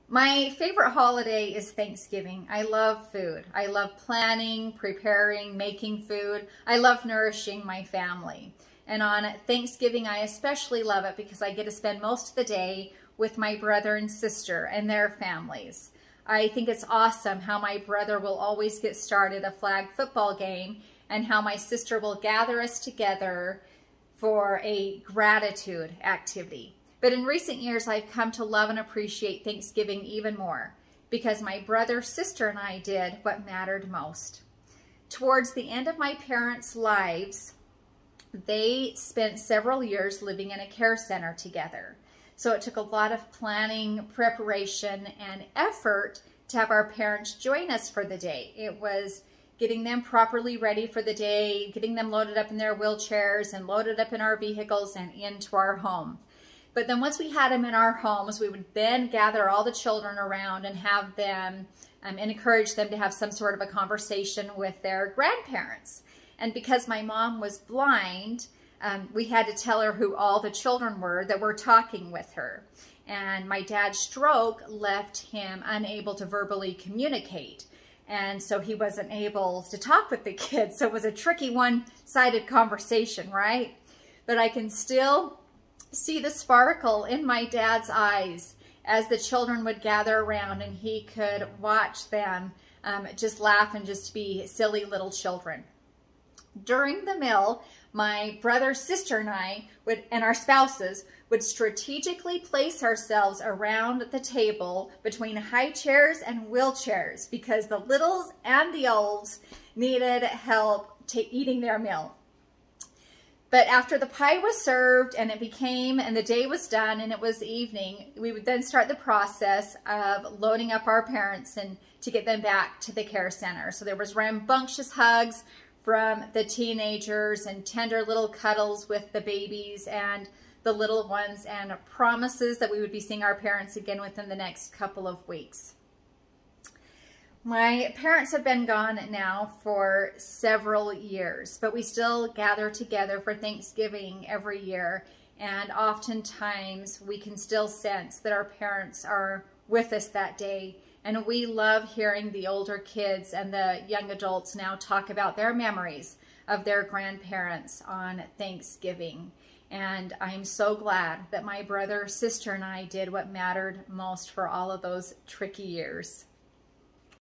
My favorite holiday is Thanksgiving. I love food. I love planning, preparing, making food. I love nourishing my family. And on Thanksgiving, I especially love it because I get to spend most of the day with my brother and sister and their families. I think it's awesome how my brother will always get started a flag football game and how my sister will gather us together for a gratitude activity. But in recent years, I've come to love and appreciate Thanksgiving even more because my brother, sister, and I did what mattered most. Towards the end of my parents' lives, they spent several years living in a care center together. So it took a lot of planning, preparation, and effort to have our parents join us for the day. It was getting them properly ready for the day, getting them loaded up in their wheelchairs and loaded up in our vehicles and into our home. But then once we had them in our homes, we would then gather all the children around and have them and encourage them to have some sort of a conversation with their grandparents. And because my mom was blind, we had to tell her who all the children were that were talking with her. And my dad's stroke left him unable to verbally communicate. And so he wasn't able to talk with the kids. So it was a tricky one-sided conversation, right? But I can still see the sparkle in my dad's eyes as the children would gather around and he could watch them just laugh and just be silly little children. During the meal, my brother, sister, and I and our spouses would strategically place ourselves around the table between high chairs and wheelchairs because the littles and the olds needed help eating their meal. But after the pie was served and the day was done and it was evening, we would then start the process of loading up our parents and to get them back to the care center. So there was rambunctious hugs from the teenagers and tender little cuddles with the babies and the little ones and promises that we would be seeing our parents again within the next couple of weeks. My parents have been gone now for several years, but we still gather together for Thanksgiving every year, and oftentimes we can still sense that our parents are with us that day, and we love hearing the older kids and the young adults now talk about their memories of their grandparents on Thanksgiving. And I'm so glad that my brother, sister, and I did what mattered most for all of those tricky years.